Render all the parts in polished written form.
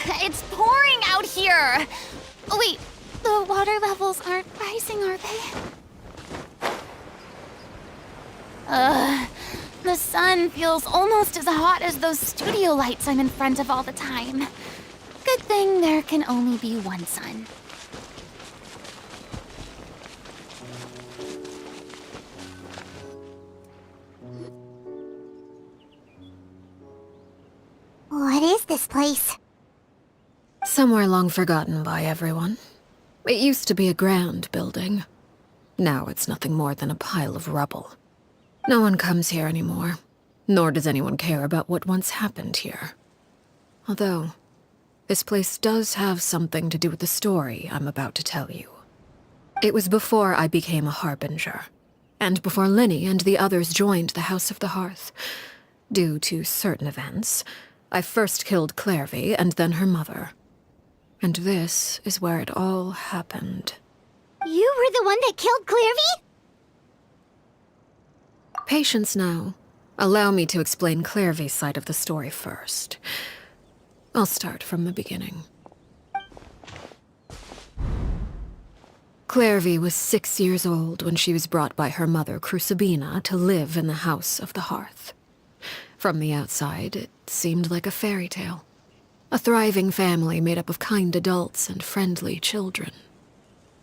It's pouring out here! Oh, wait, the water levels aren't rising, are they? The sun feels almost as hot as those studio lights I'm in front of all the time. Good thing there can only be one sun. What is this place? Somewhere long forgotten by everyone. It used to be a grand building. Now it's nothing more than a pile of rubble. No one comes here anymore, nor does anyone care about what once happened here. Although, this place does have something to do with the story I'm about to tell you. It was before I became a Harbinger, and before Linny and the others joined the House of the Hearth. Due to certain events, I first killed Clairvy and then her mother. And this is where it all happened. You were the one that killed Clairvy? Patience now. Allow me to explain Clairvy's side of the story first. I'll start from the beginning. Clairvy was 6 years old when she was brought by her mother, Crucibina, to live in the House of the Hearth. From the outside, it seemed like a fairy tale. A thriving family made up of kind adults and friendly children.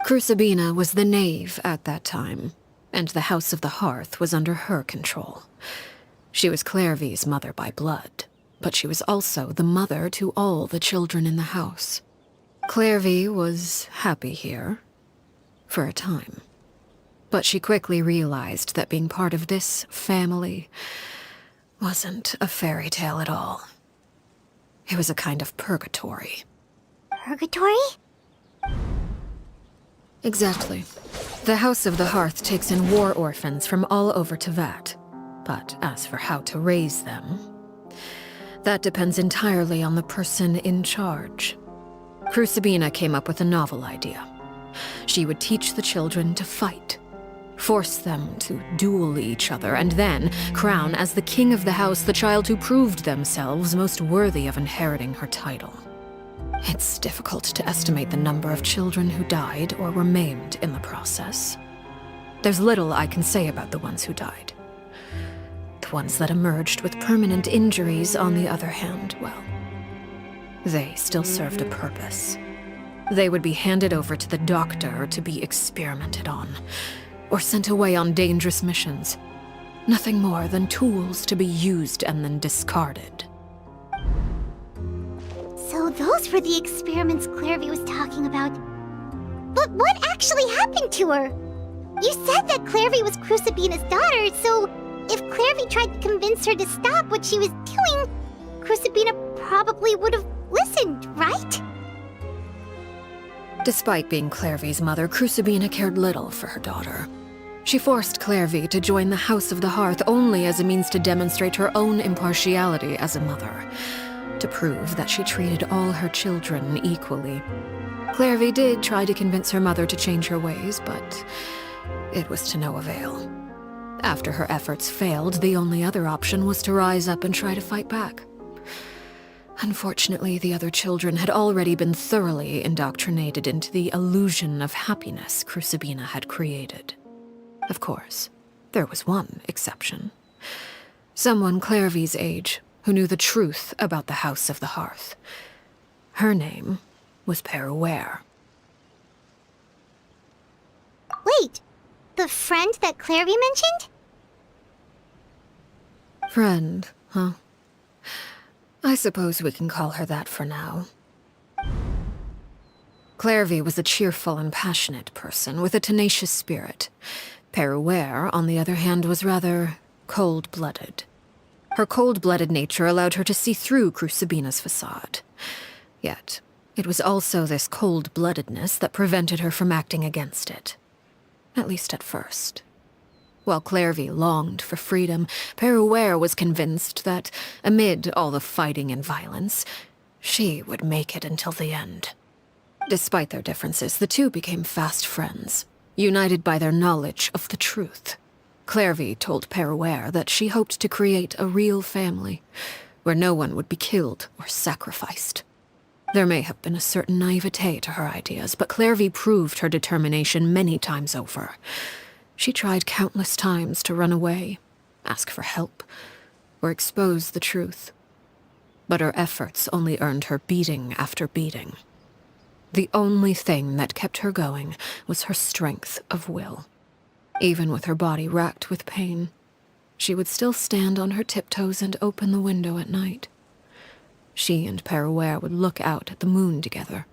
Crucibina was the knave at that time, and the House of the Hearth was under her control. She was Clairvy's mother by blood, but she was also the mother to all the children in the house. Clairvy was happy here, for a time. But she quickly realized that being part of this family wasn't a fairy tale at all. It was a kind of purgatory. Purgatory? Exactly. The House of the Hearth takes in war orphans from all over Tevat. But as for how to raise them, that depends entirely on the person in charge. Crucibina came up with a novel idea. She would teach the children to fight, force them to duel each other, and then crown as the king of the house the child who proved themselves most worthy of inheriting her title. It's difficult to estimate the number of children who died or were maimed in the process. There's little I can say about the ones who died. The ones that emerged with permanent injuries, on the other hand, well, they still served a purpose. They would be handed over to the doctor to be experimented on, or sent away on dangerous missions. Nothing more than tools to be used and then discarded. So those were the experiments Clairvy was talking about. But what actually happened to her? You said that Clairvy was Crucibina's daughter, so if Clairvy tried to convince her to stop what she was doing, Crucibina probably would have listened, right? Despite being Clairvy's mother, Crucibina cared little for her daughter. She forced Clairvy to join the House of the Hearth only as a means to demonstrate her own impartiality as a mother, to prove that she treated all her children equally. Clairvy did try to convince her mother to change her ways, but it was to no avail. After her efforts failed, the only other option was to rise up and try to fight back. Unfortunately, the other children had already been thoroughly indoctrinated into the illusion of happiness Crucibina had created. Of course, there was one exception. Someone Clairvy's age who knew the truth about the House of the Hearth. Her name was Peruere. Wait, the friend that Clairvy mentioned? Friend, huh? I suppose we can call her that for now. Clairvy was a cheerful and passionate person with a tenacious spirit. Peruere, on the other hand, was rather cold-blooded. Her cold-blooded nature allowed her to see through Crucibina's facade. Yet, it was also this cold-bloodedness that prevented her from acting against it. At least at first. While Clairvy longed for freedom, Peruere was convinced that, amid all the fighting and violence, she would make it until the end. Despite their differences, the two became fast friends, united by their knowledge of the truth. Clairvy told Peruere that she hoped to create a real family, where no one would be killed or sacrificed. There may have been a certain naivete to her ideas, but Clairvy proved her determination many times over. She tried countless times to run away, ask for help, or expose the truth. But her efforts only earned her beating after beating. The only thing that kept her going was her strength of will. Even with her body racked with pain, she would still stand on her tiptoes and open the window at night. She and Perouer would look out at the moon together,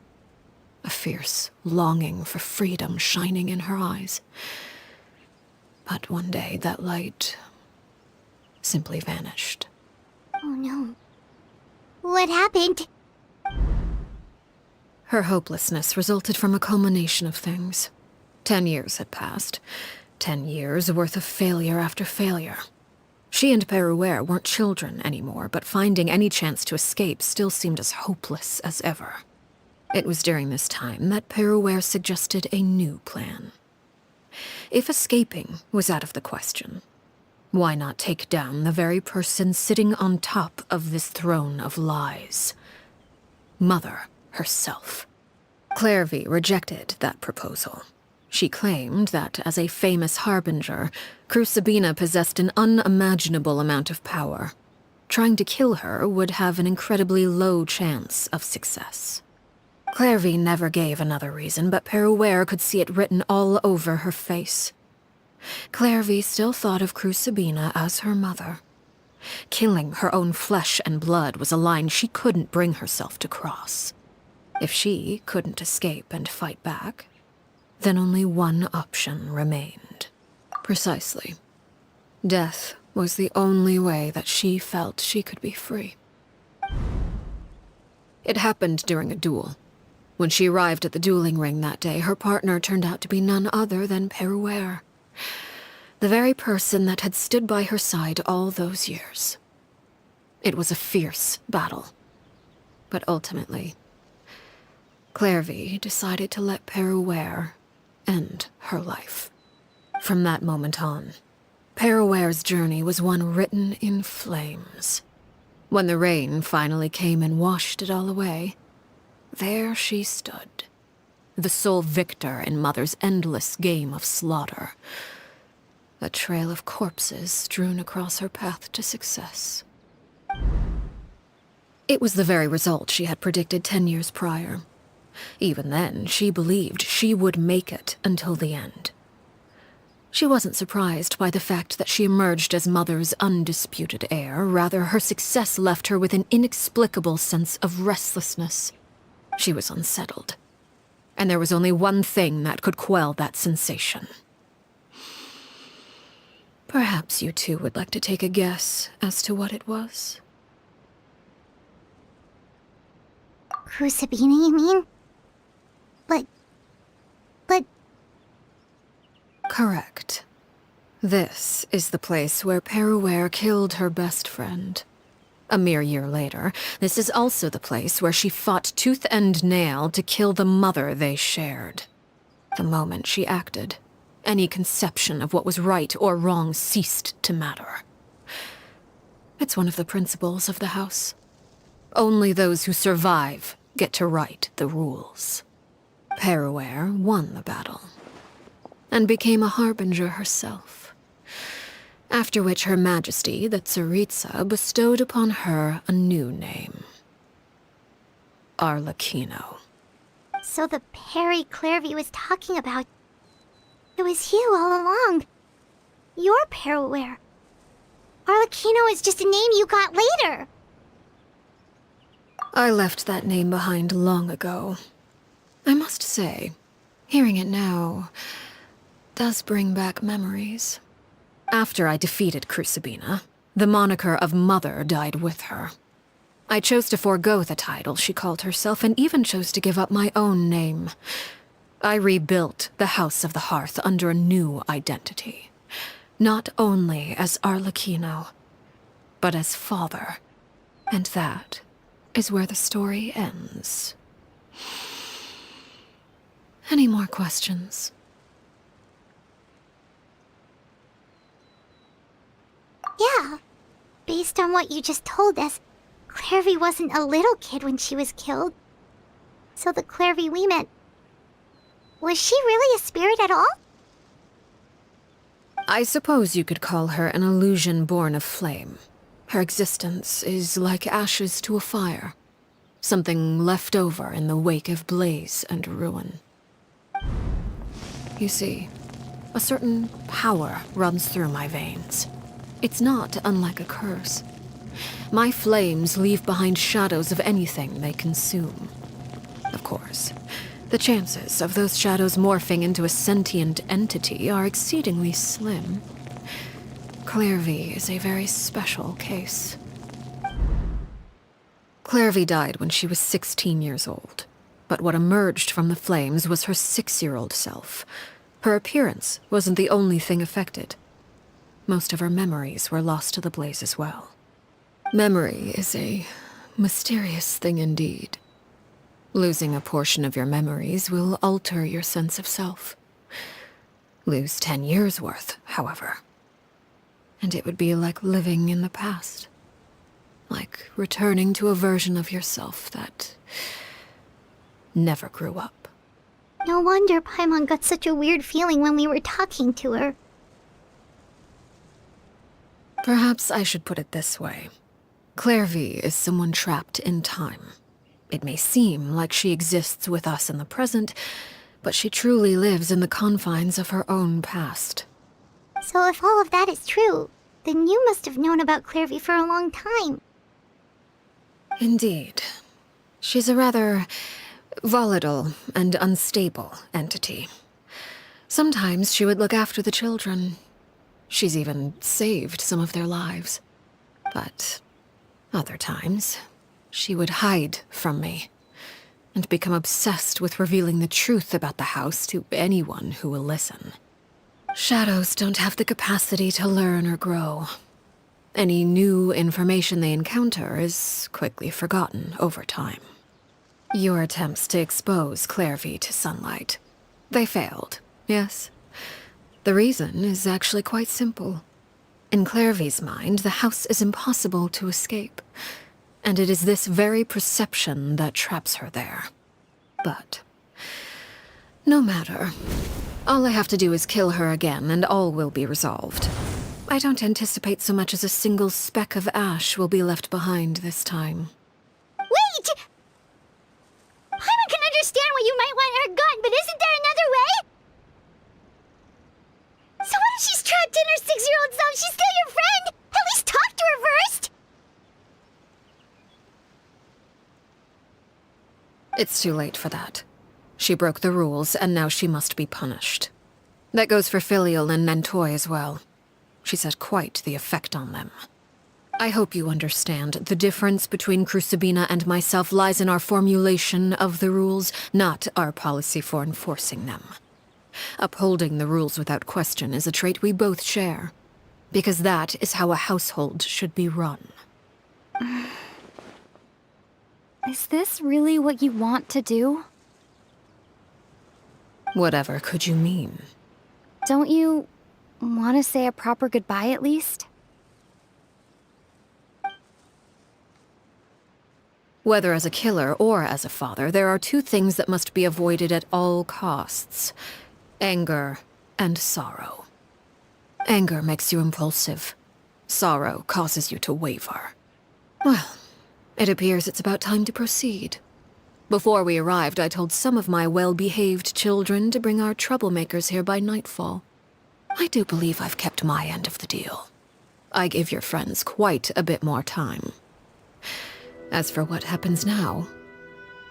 a fierce longing for freedom shining in her eyes. But one day that light simply vanished. Oh no. What happened? Her hopelessness resulted from a culmination of things. 10 years had passed. 10 years worth of failure after failure. She and Perouer weren't children anymore, but finding any chance to escape still seemed as hopeless as ever. It was during this time that Perouer suggested a new plan. If escaping was out of the question, why not take down the very person sitting on top of this throne of lies? Mother herself. Clairvy rejected that proposal. She claimed that, as a famous harbinger, Crucibina possessed an unimaginable amount of power. Trying to kill her would have an incredibly low chance of success. Clairvy never gave another reason, but Perouer could see it written all over her face. Clairvy still thought of Crucibina as her mother. Killing her own flesh and blood was a line she couldn't bring herself to cross. If she couldn't escape and fight back, then only one option remained. Precisely. Death was the only way that she felt she could be free. It happened during a duel. When she arrived at the dueling ring that day, her partner turned out to be none other than Perouer, the very person that had stood by her side all those years. It was a fierce battle, but ultimately, Clairvy decided to let Perouer end her life. From that moment on, Perouer's journey was one written in flames. When the rain finally came and washed it all away, there she stood, the sole victor in Mother's endless game of slaughter. A trail of corpses strewn across her path to success. It was the very result she had predicted 10 years prior. Even then, she believed she would make it until the end. She wasn't surprised by the fact that she emerged as Mother's undisputed heir. Rather, her success left her with an inexplicable sense of restlessness. She was unsettled, and there was only one thing that could quell that sensation. Perhaps you two would like to take a guess as to what it was? Crucibina, you mean? But... Correct. This is the place where Perouer killed her best friend. A mere year later, this is also the place where she fought tooth and nail to kill the mother they shared. The moment she acted, any conception of what was right or wrong ceased to matter. It's one of the principles of the house. Only those who survive get to write the rules. Perouer won the battle, and became a harbinger herself. After which Her Majesty, the Tsaritsa, bestowed upon her a new name. Arlecchino. So the Perry Clairvy was talking about... It was you all along. You're Perouer. Arlecchino is just a name you got later. I left that name behind long ago. I must say, hearing it now does bring back memories. After I defeated Crucibina, the moniker of Mother died with her. I chose to forego the title she called herself, and even chose to give up my own name. I rebuilt the House of the Hearth under a new identity. Not only as Arlecchino, but as father. And that is where the story ends. Any more questions? Yeah. Based on what you just told us, Clairvy wasn't a little kid when she was killed. So the Clairvy we met... Was she really a spirit at all? I suppose you could call her an illusion born of flame. Her existence is like ashes to a fire. Something left over in the wake of blaze and ruin. You see, a certain power runs through my veins. It's not unlike a curse. My flames leave behind shadows of anything they consume. Of course, the chances of those shadows morphing into a sentient entity are exceedingly slim. Clairvy is a very special case. Clairvy died when she was 16 years old, but what emerged from the flames was her 6-year-old self. Her appearance wasn't the only thing affected. Most of her memories were lost to the blaze as well. Memory is a mysterious thing indeed. Losing a portion of your memories will alter your sense of self. Lose 10 years' worth, however, and it would be like living in the past. Like returning to a version of yourself that never grew up. No wonder Paimon got such a weird feeling when we were talking to her. Perhaps I should put it this way. Clairvy is someone trapped in time. It may seem like she exists with us in the present, but she truly lives in the confines of her own past. So if all of that is true, then you must have known about Clairvy for a long time. Indeed. She's a rather volatile and unstable entity. Sometimes she would look after the children. She's even saved some of their lives. But other times, she would hide from me and become obsessed with revealing the truth about the house to anyone who will listen. Shadows don't have the capacity to learn or grow. Any new information they encounter is quickly forgotten over time. Your attempts to expose Clairvy to sunlight. They failed, yes? The reason is actually quite simple. In Clairvy's mind, the house is impossible to escape, and it is this very perception that traps her there. But no matter. All I have to do is kill her again, and all will be resolved. I don't anticipate so much as a single speck of ash will be left behind this time. Wait! Paimon can understand why you might want her gone, but isn't there another way? So what if she's trapped in her 6-year-old self? She's still your friend! At least talk to her first! It's too late for that. She broke the rules, and now she must be punished. That goes for Filial and Nantoy as well. She's had quite the effect on them. I hope you understand the difference between Crucibina and myself lies in our formulation of the rules, not our policy for enforcing them. Upholding the rules without question is a trait we both share, because that is how a household should be run. Is this really what you want to do? Whatever could you mean? Don't you want to say a proper goodbye at least? Whether as a killer or as a father, there are two things that must be avoided at all costs: anger and sorrow. Anger makes you impulsive. Sorrow causes you to waver. Well, it appears it's about time to proceed. Before we arrived, I told some of my well-behaved children to bring our troublemakers here by nightfall. I do believe I've kept my end of the deal. I give your friends quite a bit more time. As for what happens now,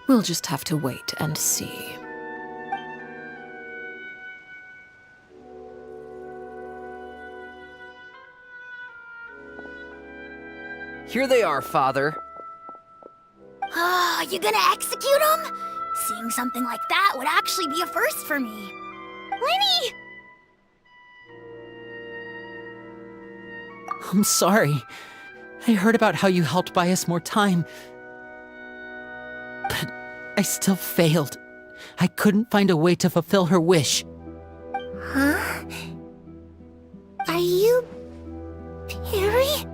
we'll just have to wait and see. Here they are, Father. You gonna execute him? Seeing something like that would actually be a first for me. Lenny! I'm sorry. I heard about how you helped buy us more time. But I still failed. I couldn't find a way to fulfill her wish. Huh? Are you... Perry?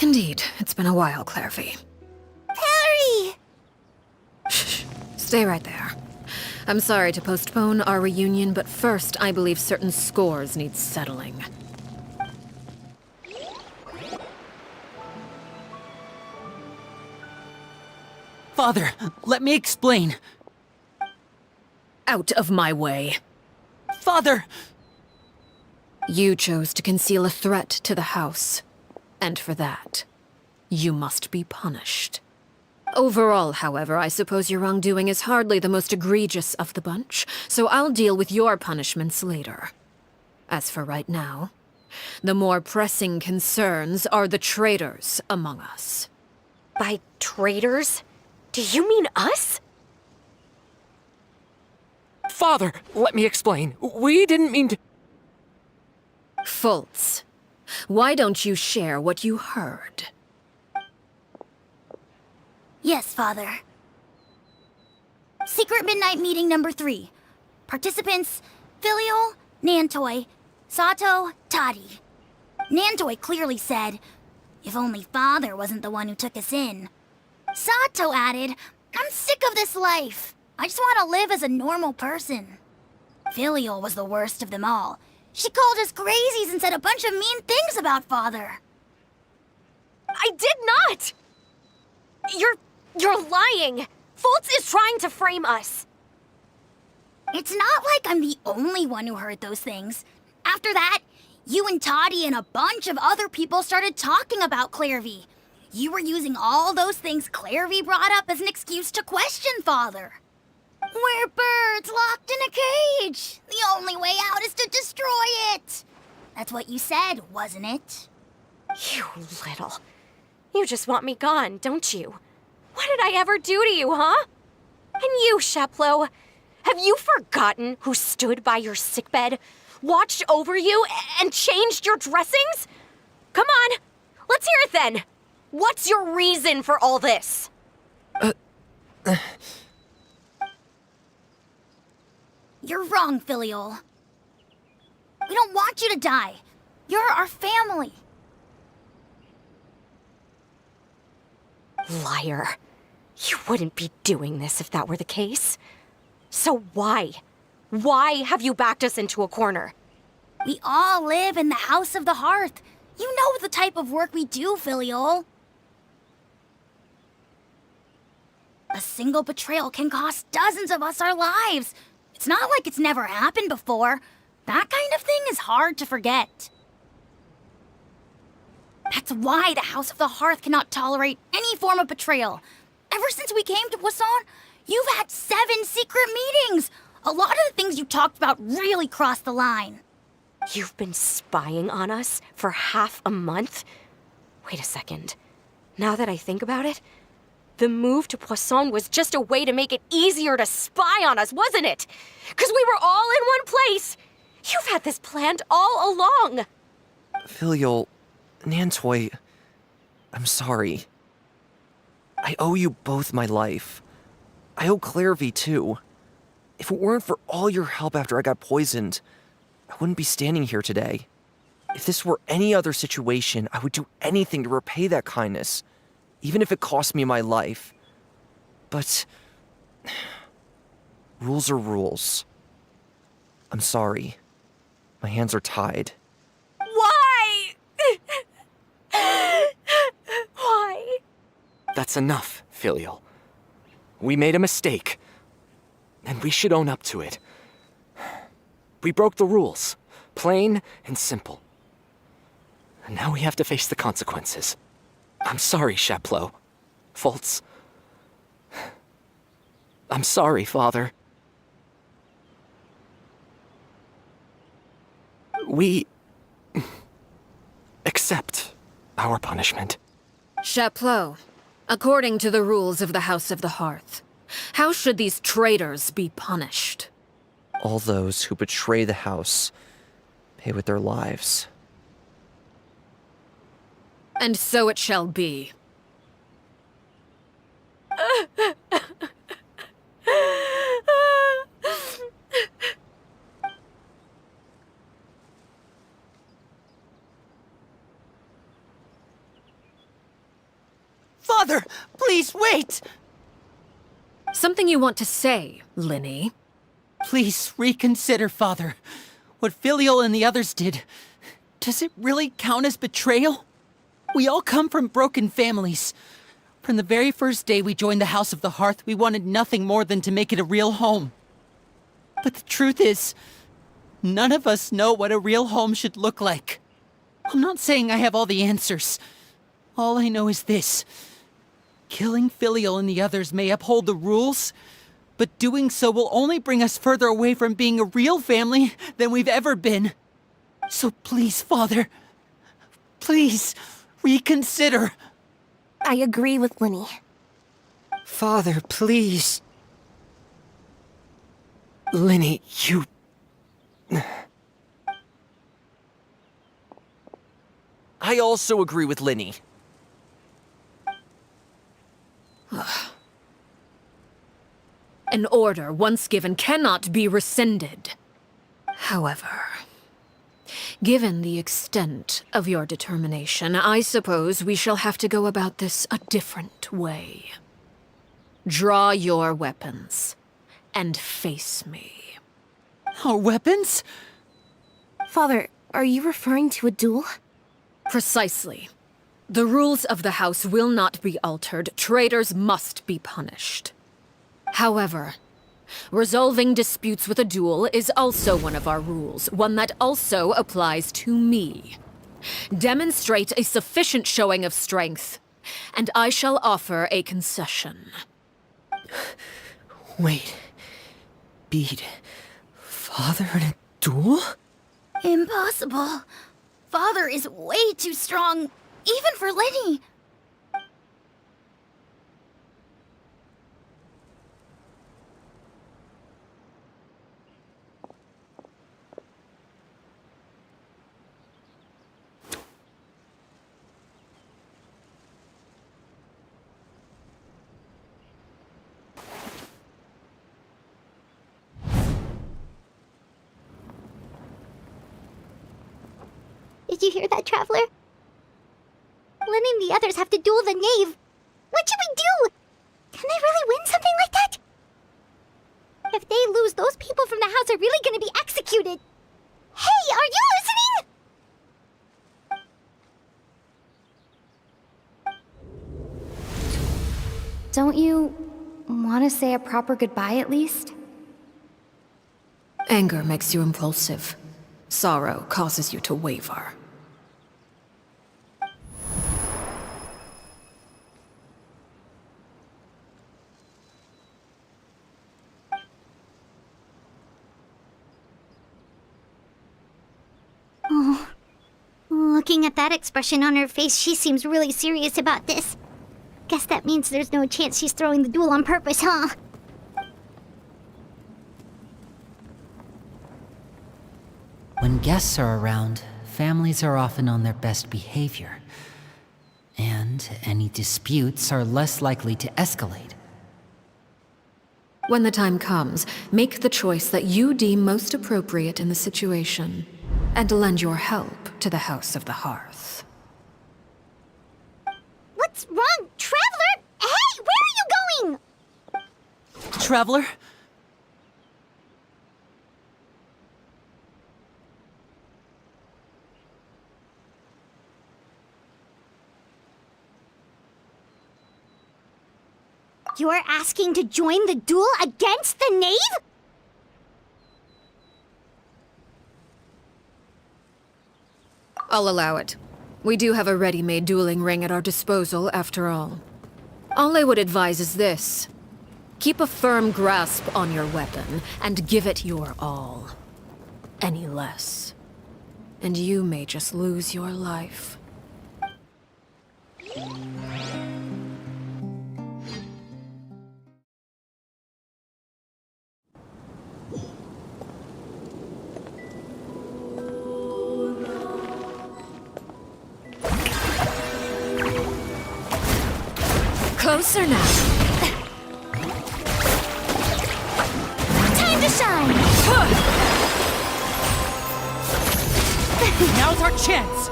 Indeed, it's been a while, Clairvy. Perry! Shh, Stay right there. I'm sorry to postpone our reunion, but first, I believe certain scores need settling. Father, let me explain. Out of my way. Father! You chose to conceal a threat to the house. And for that, you must be punished. Overall, however, I suppose your wrongdoing is hardly the most egregious of the bunch, so I'll deal with your punishments later. As for right now, the more pressing concerns are the traitors among us. By traitors? Do you mean us? Father, let me explain. We didn't mean to... Fultz, why don't you share what you heard? Yes, Father. Secret Midnight Meeting number 3. Participants, Filial, Nantoi, Sato, Toddy. Nantoi clearly said, if only Father wasn't the one who took us in. Sato added, I'm sick of this life. I just want to live as a normal person. Filial was the worst of them all. She called us crazies and said a bunch of mean things about Father. I did not! You're lying! Fultz is trying to frame us. It's not like I'm the only one who heard those things. After that, you and Toddy and a bunch of other people started talking about Clairvy. You were using all those things Clairvy brought up as an excuse to question Father. We're birds locked in a cage. The only way out is to destroy it. That's what you said, wasn't it? You little... You just want me gone, don't you? What did I ever do to you, huh? And you, Sheplo, have you forgotten who stood by your sickbed, watched over you, and changed your dressings? Come on, let's hear it then. What's your reason for all this? You're wrong, Filial. We don't want you to die. You're our family. Liar. You wouldn't be doing this if that were the case. So why? Why have you backed us into a corner? We all live in the House of the Hearth. You know the type of work we do, Filial. A single betrayal can cost dozens of us our lives. It's not like it's never happened before. That kind of thing is hard to forget. That's why the House of the Hearth cannot tolerate any form of betrayal. Ever since we came to Poisson, you've had 7 secret meetings. A lot of the things you talked about really crossed the line. You've been spying on us for half a month? Wait a second. Now that I think about it, the move to Poisson was just a way to make it easier to spy on us, wasn't it? Because we were all in one place. You've had this planned all along. Filial, Nantoi, I'm sorry. I owe you both my life. I owe Clairvy too. If it weren't for all your help after I got poisoned, I wouldn't be standing here today. If this were any other situation, I would do anything to repay that kindness, even if it cost me my life. But rules are rules. I'm sorry. My hands are tied. Why? Why? That's enough, Filial. We made a mistake, and we should own up to it. We broke the rules, plain and simple. And now we have to face the consequences. I'm sorry, Sheplo. Fultz. I'm sorry, Father. We accept our punishment. Chapleau, according to the rules of the House of the Hearth, how should these traitors be punished? All those who betray the house pay with their lives. And so it shall be. Father, please wait! Something you want to say, Linny? Please reconsider, Father. What Filial and the others did, does it really count as betrayal? We all come from broken families. From the very first day we joined the House of the Hearth, we wanted nothing more than to make it a real home. But the truth is, none of us know what a real home should look like. I'm not saying I have all the answers. All I know is this. Killing Filial and the others may uphold the rules, but doing so will only bring us further away from being a real family than we've ever been. So please, Father, please reconsider. I agree with Linny. Father, please. Linny, you... I also agree with Linny. An order once given cannot be rescinded. However, given the extent of your determination, I suppose we shall have to go about this a different way. Draw your weapons and face me. Our weapons? Father, are you referring to a duel? Precisely. The rules of the house will not be altered. Traitors must be punished. However, resolving disputes with a duel is also one of our rules, one that also applies to me. Demonstrate a sufficient showing of strength, and I shall offer a concession. Wait. Beat Father in a duel? Impossible. Father is way too strong, even for Linny. Did you hear that, Traveler? Lenny and the others have to duel the knave. What should we do? Can they really win something like that? If they lose, those people from the house are really gonna be executed. Hey, are you listening? Don't you want to say a proper goodbye at least? Anger makes you impulsive. Sorrow causes you to waver. Looking at that expression on her face, she seems really serious about this. Guess that means there's no chance she's throwing the duel on purpose, huh? When guests are around, families are often on their best behavior. And any disputes are less likely to escalate. When the time comes, make the choice that you deem most appropriate in the situation, and lend your help to the House of the Hearth. What's wrong, Traveler? Hey, where are you going? Traveler? You're asking to join the duel against the knave? I'll allow it. We do have a ready-made dueling ring at our disposal, after all. All I would advise is this. Keep a firm grasp on your weapon, and give it your all. Any less, and you may just lose your life. Closer now. Time to shine! Now's our chance!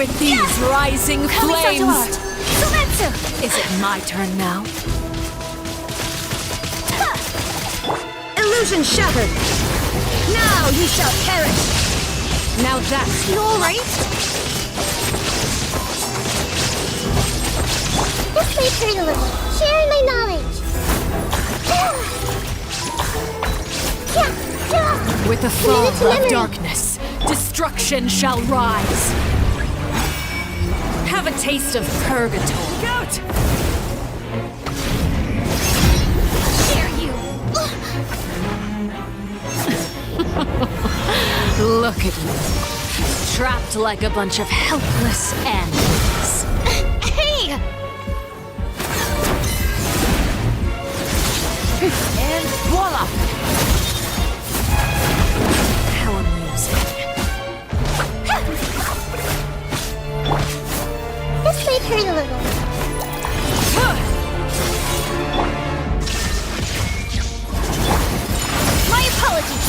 With these rising flames! Sumetsu! Is it my turn now? Illusion shattered! Now you shall perish! Now that's You alright? This may hurt a little. Sharing my knowledge. with the Minute to fall of memory. darkness, destruction shall rise. Have a taste of purgatory. Out! Dare you! Look at you, trapped like a bunch of helpless animals. Hey! And voila! How amusing. This may hurt a little. My apologies!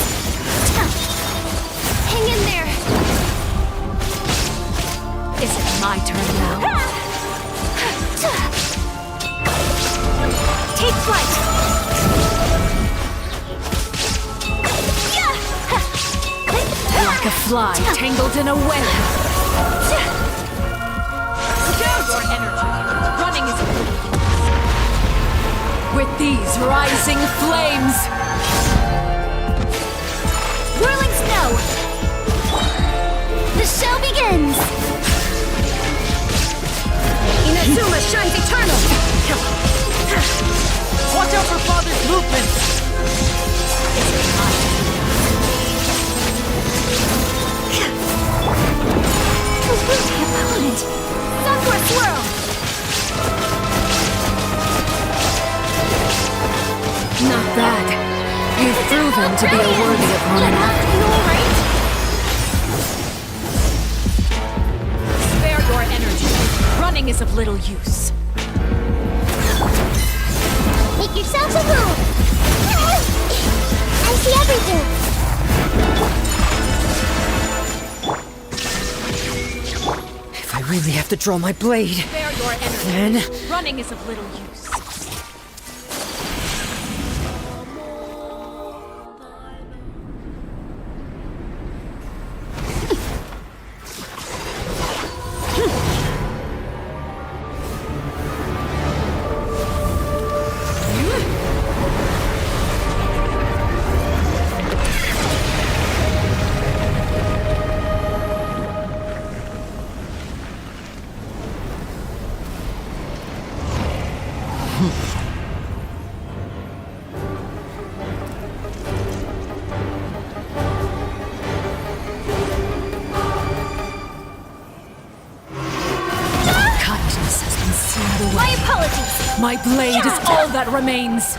Hang in there! Is it my turn now? Take flight! Like a fly tangled in a web. Your energy running is with these rising flames. Whirling snow! The show begins! Inazuma shines eternal! Watch out for Father's movements! Who's the opponent? Sunquest Swirl! Not bad. You've proven to be a worthy opponent. You alright? Spare your energy. Running is of little use. Make yourselves at home. I see everything. If I really have to draw my blade, Spare your energy. then... Running is of little use. Kindness has been sealed away. My apologies! My blade is all that remains.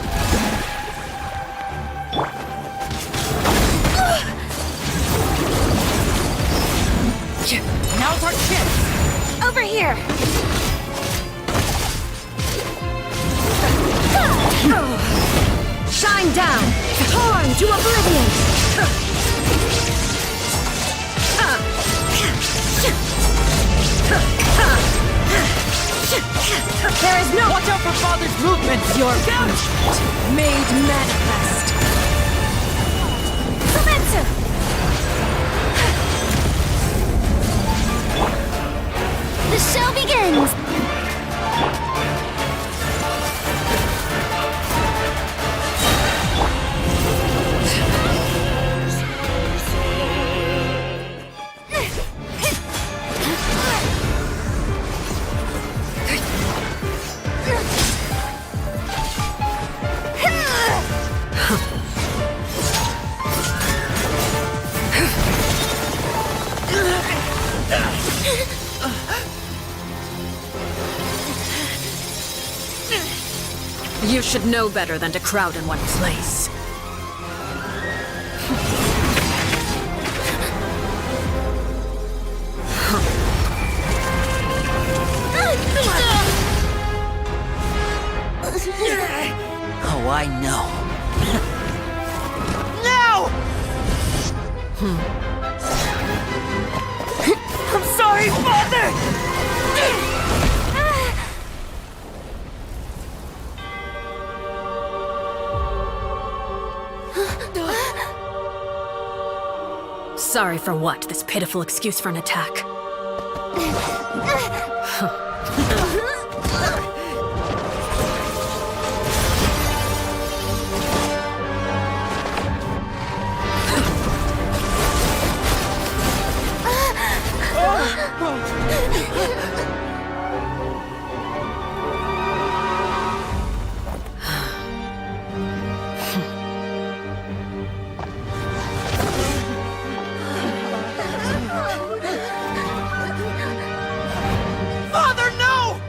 Now's our chance! Over here! Shine down! Torn to oblivion! There is no... Watch out for Father's movements! Your punishment made manifest. Sumetsu! The show begins! You should know better than to crowd in one place. Oh, I know. No! I'm sorry, Father! Sorry for what? This pitiful excuse for an attack. Father, no!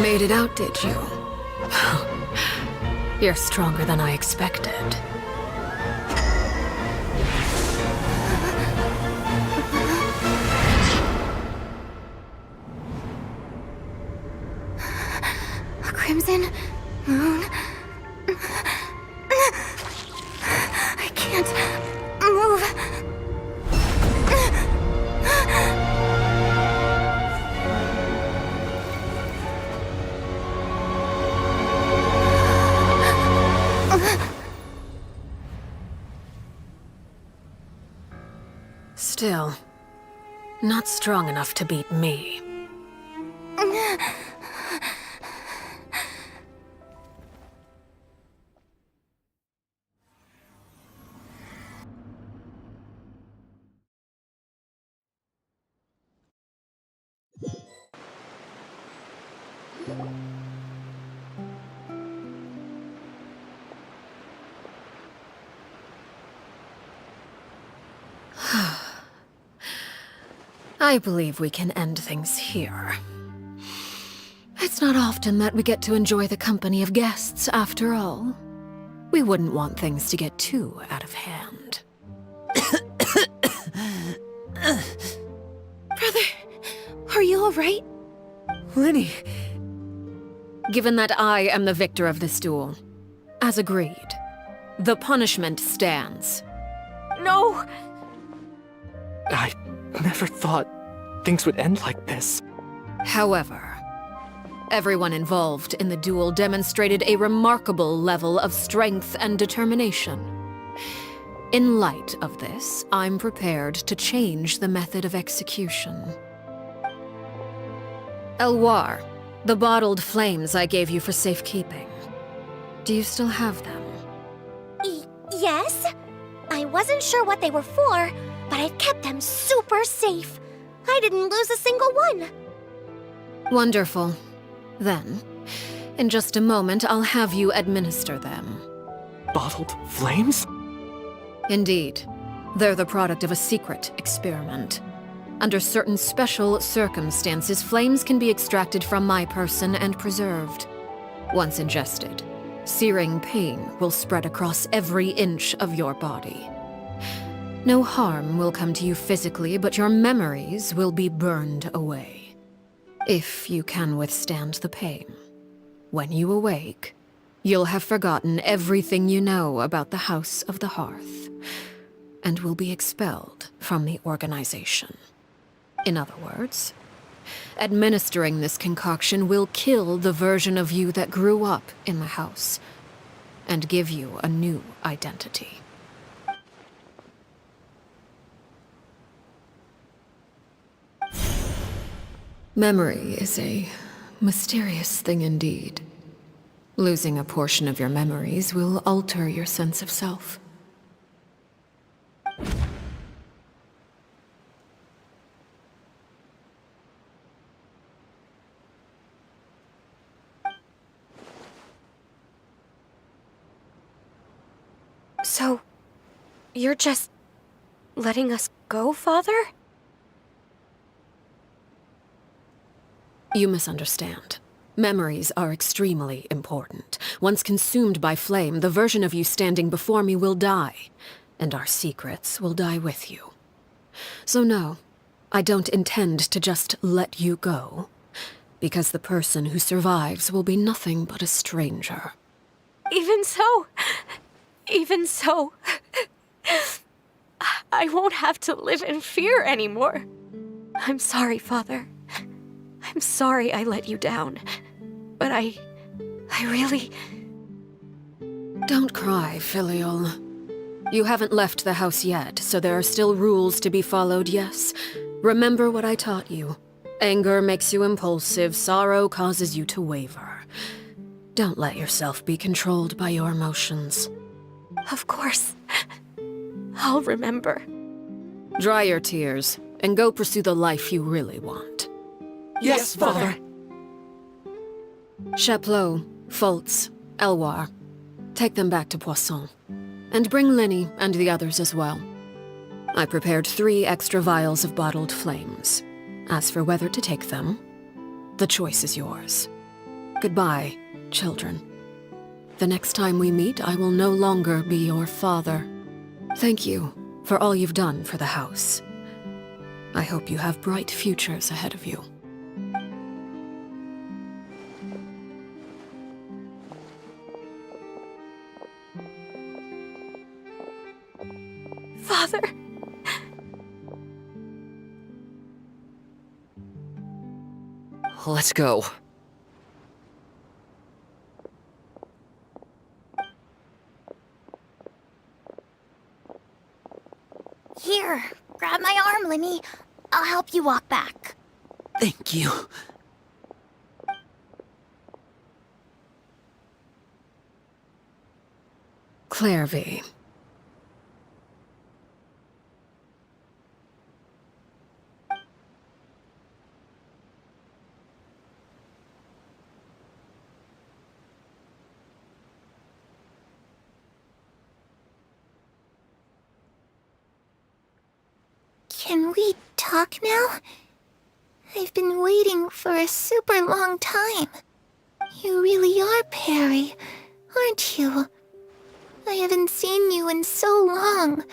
Made it out, did you? You're stronger than I expected. A crimson moon. I can't move. Still, not strong enough to beat me. I believe we can end things here. It's not often that we get to enjoy the company of guests, after all. We wouldn't want things to get too out of hand. Brother, are you alright? Lenny! Given that I am the victor of this duel, as agreed, the punishment stands. No! I never thought things would end like this. However, everyone involved in the duel demonstrated a remarkable level of strength and determination. In light of this, I'm prepared to change the method of execution. Elwar, the bottled flames I gave you for safekeeping. Do you still have them? Yes? I wasn't sure what they were for, but I've kept them super safe. I didn't lose a single one. Wonderful. Then, in just a moment, I'll have you administer them. Bottled flames? Indeed. They're the product of a secret experiment. Under certain special circumstances, flames can be extracted from my person and preserved. Once ingested, searing pain will spread across every inch of your body. No harm will come to you physically, but your memories will be burned away. If you can withstand the pain. When you awake, you'll have forgotten everything you know about the House of the Hearth, and will be expelled from the organization. In other words, administering this concoction will kill the version of you that grew up in the house, and give you a new identity. Memory is a mysterious thing indeed. Losing a portion of your memories will alter your sense of self. So, you're just letting us go, Father? You misunderstand. Memories are extremely important. Once consumed by flame, the version of you standing before me will die, and our secrets will die with you. So no, I don't intend to just let you go, because the person who survives will be nothing but a stranger. Even so, I won't have to live in fear anymore. I'm sorry, Father. I'm sorry I let you down, but I I really... Don't cry, Filial. You haven't left the house yet, so there are still rules to be followed, yes? Remember what I taught you. Anger makes you impulsive, sorrow causes you to waver. Don't let yourself be controlled by your emotions. Of course. I'll remember. Dry your tears, and go pursue the life you really want. Yes, Father. Chaplot, Foltz, Elwar. Take them back to Poisson. And bring Lenny and the others as well. I prepared 3 extra vials of bottled flames. As for whether to take them, the choice is yours. Goodbye, children. The next time we meet, I will no longer be your father. Thank you for all you've done for the house. I hope you have bright futures ahead of you. Father. Let's go. Here, grab my arm, Lenny. I'll help you walk back. Thank you. Clairvy. Can we talk now? I've been waiting for a super long time. You really are Perry, aren't you? I haven't seen you in so long.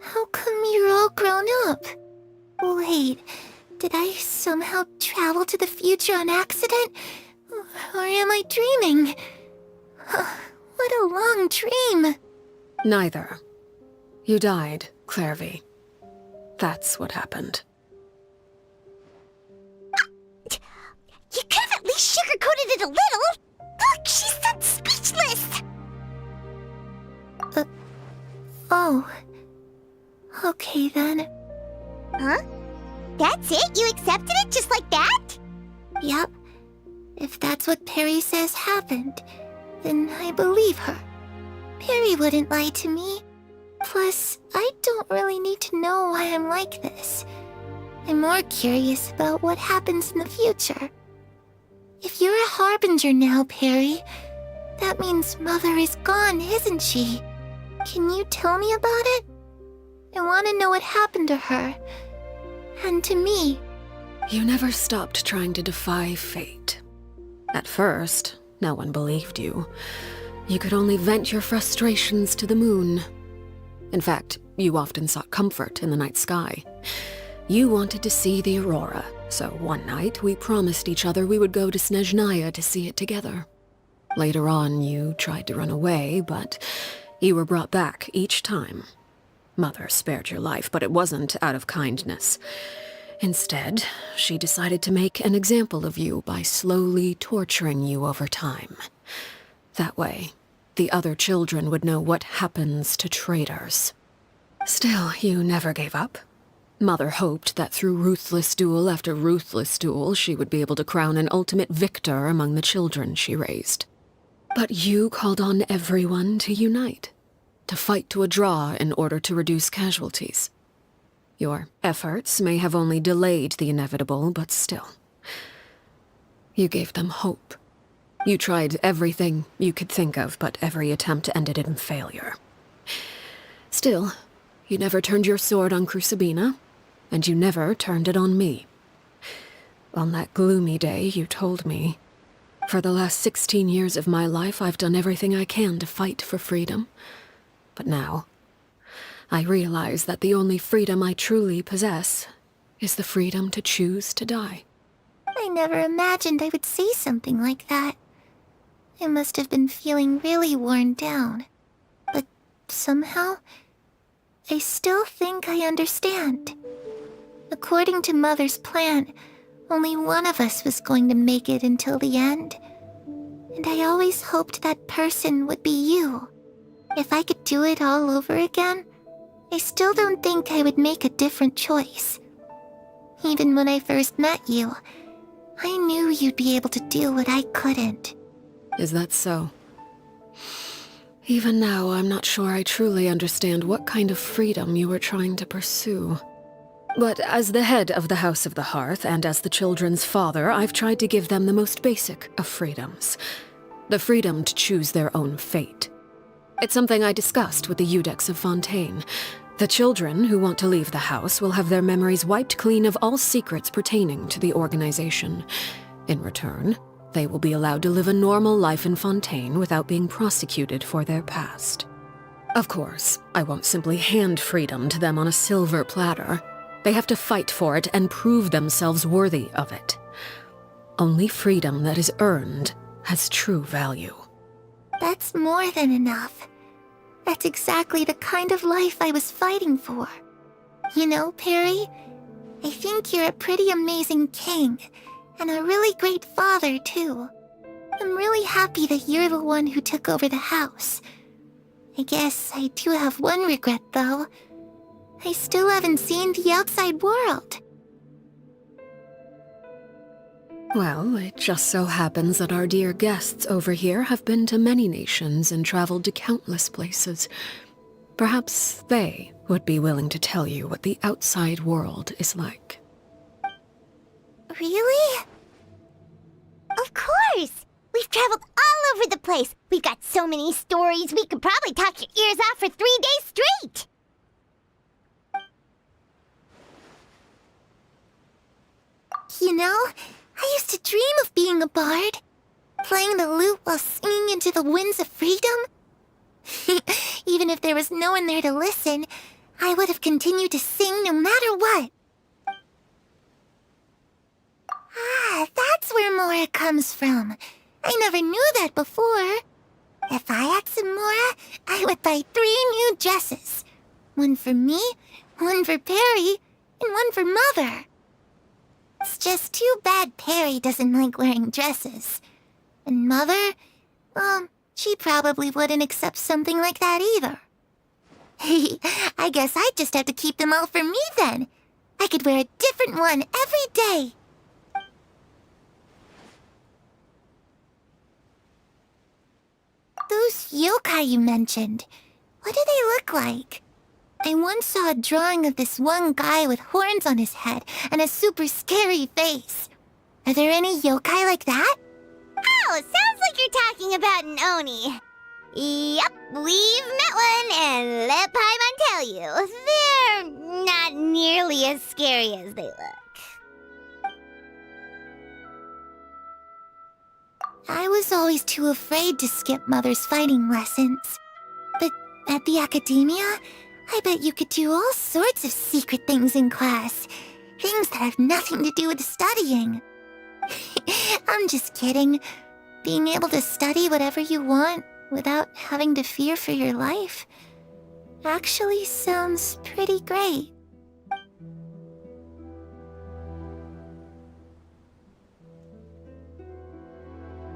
How come you're all grown up? Wait, did I somehow travel to the future on accident? Or am I dreaming? What a long dream. Neither. You died, Clairvy. That's what happened. You could have at least sugarcoated it a little. Look, she's that speechless. Oh. Okay then. Huh? That's it? You accepted it just like that? Yep. If that's what Perry says happened, then I believe her. Perry wouldn't lie to me. Plus, I don't really need to know why I'm like this. I'm more curious about what happens in the future. If you're a harbinger now, Perry, that means Mother is gone, isn't she? Can you tell me about it? I want to know what happened to her. And to me. You never stopped trying to defy fate. At first, no one believed you. You could only vent your frustrations to the moon. In fact, you often sought comfort in the night sky. You wanted to see the aurora, so one night we promised each other we would go to Snezhnaya to see it together. Later on, you tried to run away, but you were brought back each time. Mother spared your life, but it wasn't out of kindness. Instead, she decided to make an example of you by slowly torturing you over time. That way, the other children would know what happens to traitors. Still, you never gave up. Mother hoped that through ruthless duel after ruthless duel, she would be able to crown an ultimate victor among the children she raised. But you called on everyone to unite, to fight to a draw in order to reduce casualties. Your efforts may have only delayed the inevitable, but still. You gave them hope. You tried everything you could think of, but every attempt ended in failure. Still, you never turned your sword on Crucibina, and you never turned it on me. On that gloomy day, you told me, "For the last 16 years of my life, I've done everything I can to fight for freedom. But now, I realize that the only freedom I truly possess is the freedom to choose to die." I never imagined I would say something like that. I must have been feeling really worn down. But somehow, I still think I understand. According to Mother's plan, only one of us was going to make it until the end. And I always hoped that person would be you. If I could do it all over again, I still don't think I would make a different choice. Even when I first met you, I knew you'd be able to do what I couldn't. Is that so? Even now, I'm not sure I truly understand what kind of freedom you were trying to pursue. But as the head of the House of the Hearth and as the children's father, I've tried to give them the most basic of freedoms. The freedom to choose their own fate. It's something I discussed with the Eudex of Fontaine. The children who want to leave the house will have their memories wiped clean of all secrets pertaining to the organization. In return, they will be allowed to live a normal life in Fontaine without being prosecuted for their past. Of course, I won't simply hand freedom to them on a silver platter. They have to fight for it and prove themselves worthy of it. Only freedom that is earned has true value. That's more than enough. That's exactly the kind of life I was fighting for. You know, Perry, I think you're a pretty amazing king, and a really great father, too. I'm really happy that you're the one who took over the house. I guess I do have one regret, though. I still haven't seen the outside world. Well, it just so happens that our dear guests over here have been to many nations and traveled to countless places. Perhaps they would be willing to tell you what the outside world is like. Really? Of course! We've traveled all over the place. We've got so many stories, we could probably talk your ears off for 3 days straight! You know, I used to dream of being a bard. Playing the lute while singing into the winds of freedom. Even if there was no one there to listen, I would have continued to sing no matter what. Ah, that's where Mora comes from. I never knew that before. If I had some Mora, I would buy 3 new dresses. One for me, one for Perry, and one for Mother. It's just too bad Perry doesn't like wearing dresses. And Mother, well, she probably wouldn't accept something like that either. I guess I'd just have to keep them all for me then. I could wear a different one every day. Those yokai you mentioned, what do they look like? I once saw a drawing of this one guy with horns on his head and a super scary face. Are there any yokai like that? Oh, sounds like you're talking about an Oni. Yep, we've met one, and let Paimon tell you, they're not nearly as scary as they look. I was always too afraid to skip Mother's fighting lessons. But at the academia, I bet you could do all sorts of secret things in class. Things that have nothing to do with studying. I'm just kidding. Being able to study whatever you want without having to fear for your life actually sounds pretty great.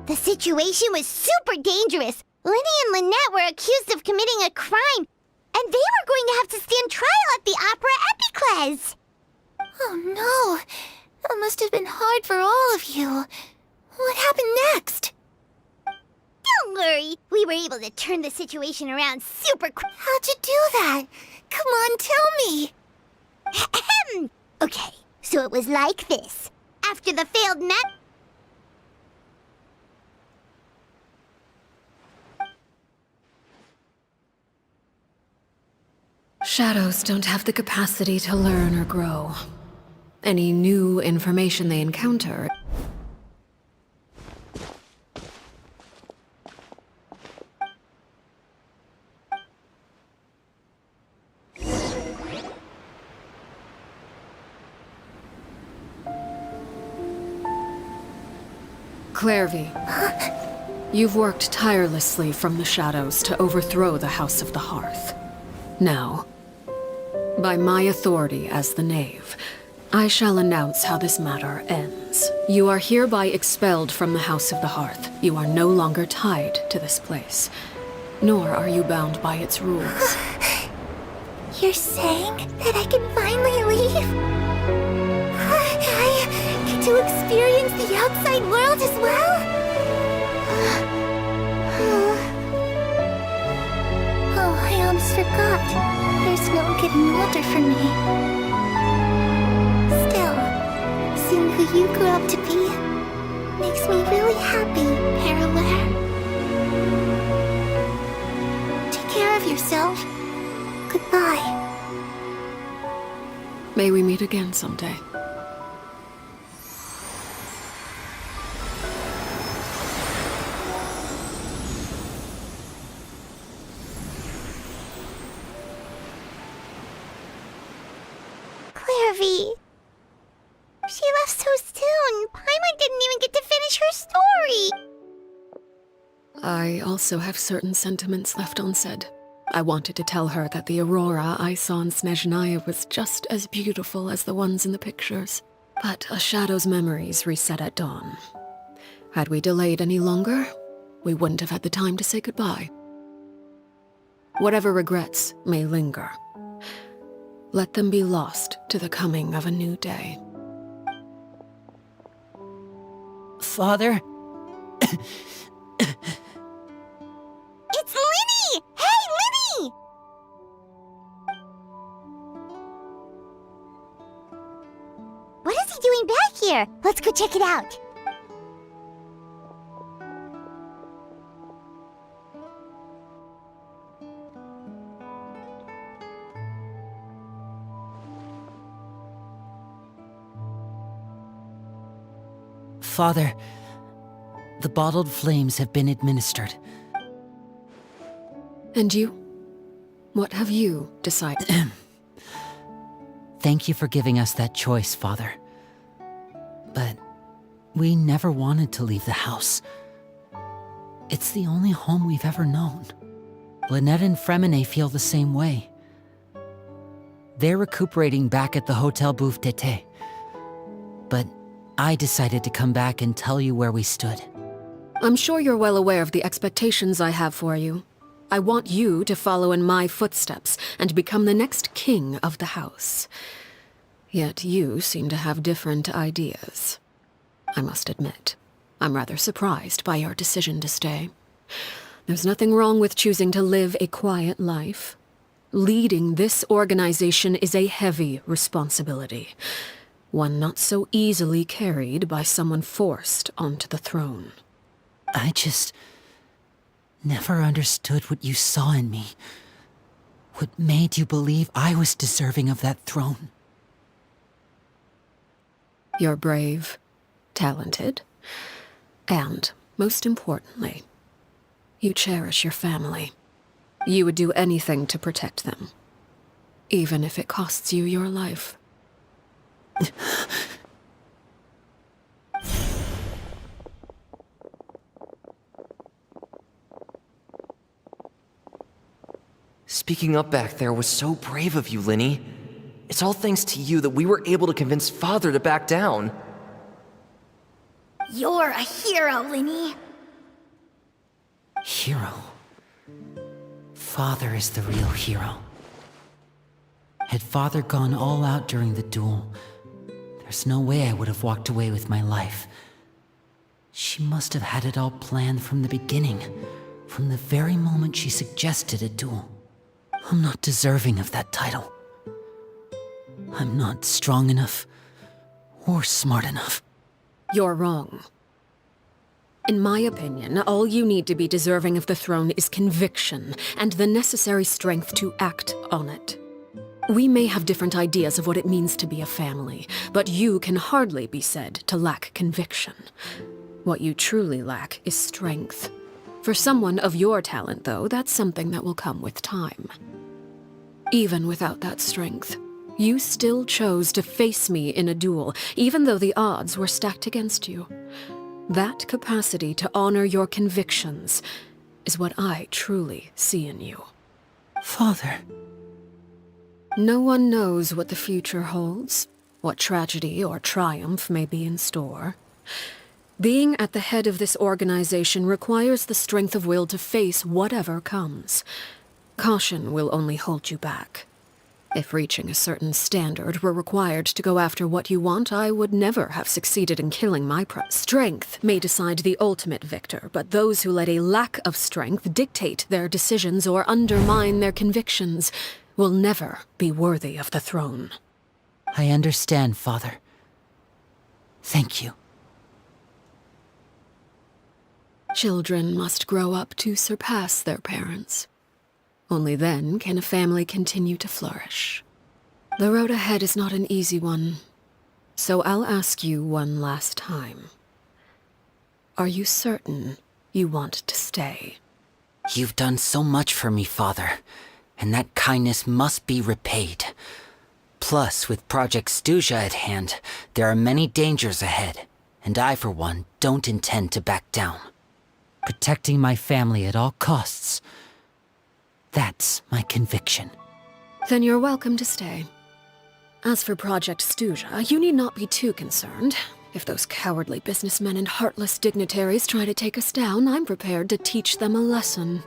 The situation was super dangerous. Lenny and Lynette were accused of committing a crime, and they were going to have to stand trial at the Opera Epicles. Oh no, that must have been hard for all of you. What happened next? Don't worry, we were able to turn the situation around super quick. How'd you do that? Come on, tell me. Okay, so it was like this. After the failed match... Shadows don't have the capacity to learn or grow. Any new information they encounter... Clairvy, you've worked tirelessly from the shadows to overthrow the House of the Hearth. Now, by my authority as the Knave, I shall announce how this matter ends. Congratulations. You are hereby expelled from the House of the Hearth. You are no longer tied to this place, nor are you bound by its rules. You're saying that I can finally leave? I get to experience the outside world as well? Oh, I almost forgot. There's no getting older for me. Still, seeing who you grew up to be makes me really happy, Parallel. Take care of yourself. Goodbye. May we meet again someday. Clairvy. She left so soon. Paimon didn't even get to finish her story. I also have certain sentiments left unsaid. I wanted to tell her that the aurora I saw in Snezhnaya was just as beautiful as the ones in the pictures. But a shadow's memories reset at dawn. Had we delayed any longer, we wouldn't have had the time to say goodbye. Whatever regrets may linger, let them be lost to the coming of a new day. Father? It's Linny! Hey, Linny! What is he doing back here? Let's go check it out. Father, the bottled flames have been administered. And you? What have you decided? Thank you for giving us that choice, Father. But we never wanted to leave the house. It's the only home we've ever known. Lynette and Fremine feel the same way. They're recuperating back at the Hotel Bouffe d'été. But I decided to come back and tell you where we stood. I'm sure you're well aware of the expectations I have for you. I want you to follow in my footsteps and become the next king of the house. Yet you seem to have different ideas. I must admit, I'm rather surprised by your decision to stay. There's nothing wrong with choosing to live a quiet life. Leading this organization is a heavy responsibility, one not so easily carried by someone forced onto the throne. I just never understood what you saw in me. What made you believe I was deserving of that throne? You're brave, talented, and, most importantly, you cherish your family. You would do anything to protect them, even if it costs you your life. Speaking up back there was so brave of you, Linny. It's all thanks to you that we were able to convince Father to back down. You're a hero, Linny. Hero. Father is the real hero. Had Father gone all out during the duel, there's no way I would have walked away with my life. She must have had it all planned from the beginning, from the very moment she suggested a duel. I'm not deserving of that title. I'm not strong enough or smart enough. You're wrong. In my opinion, all you need to be deserving of the throne is conviction and the necessary strength to act on it. We may have different ideas of what it means to be a family, but you can hardly be said to lack conviction. What you truly lack is strength. For someone of your talent, though, that's something that will come with time. Even without that strength, you still chose to face me in a duel, even though the odds were stacked against you. That capacity to honor your convictions is what I truly see in you. Father. No one knows what the future holds, what tragedy or triumph may be in store. Being at the head of this organization requires the strength of will to face whatever comes. Caution will only hold you back. If reaching a certain standard were required to go after what you want, I would never have succeeded in killing my Strength may decide the ultimate victor, but those who let a lack of strength dictate their decisions or undermine their convictions will never be worthy of the throne. I understand, Father. Thank you. Children must grow up to surpass their parents. Only then can a family continue to flourish. The road ahead is not an easy one, so I'll ask you one last time. Are you certain you want to stay? You've done so much for me, Father, and that kindness must be repaid. Plus, with Project Stuja at hand, there are many dangers ahead, and I, for one, don't intend to back down. Protecting my family at all costs. That's my conviction. Then you're welcome to stay. As for Project Stuja, you need not be too concerned. If those cowardly businessmen and heartless dignitaries try to take us down, I'm prepared to teach them a lesson.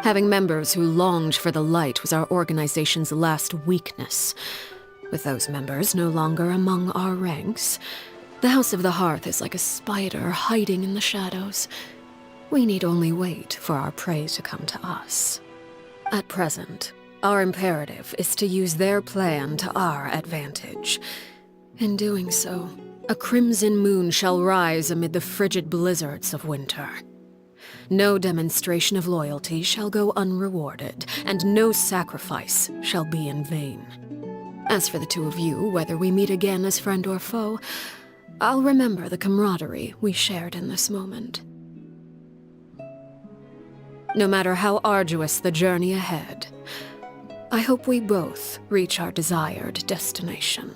Having members who longed for the light was our organization's last weakness. With those members no longer among our ranks, the House of the Hearth is like a spider hiding in the shadows. We need only wait for our prey to come to us. At present, our imperative is to use their plan to our advantage. In doing so, a crimson moon shall rise amid the frigid blizzards of winter. No demonstration of loyalty shall go unrewarded, and no sacrifice shall be in vain. As for the two of you, whether we meet again as friend or foe, I'll remember the camaraderie we shared in this moment. No matter how arduous the journey ahead, I hope we both reach our desired destination.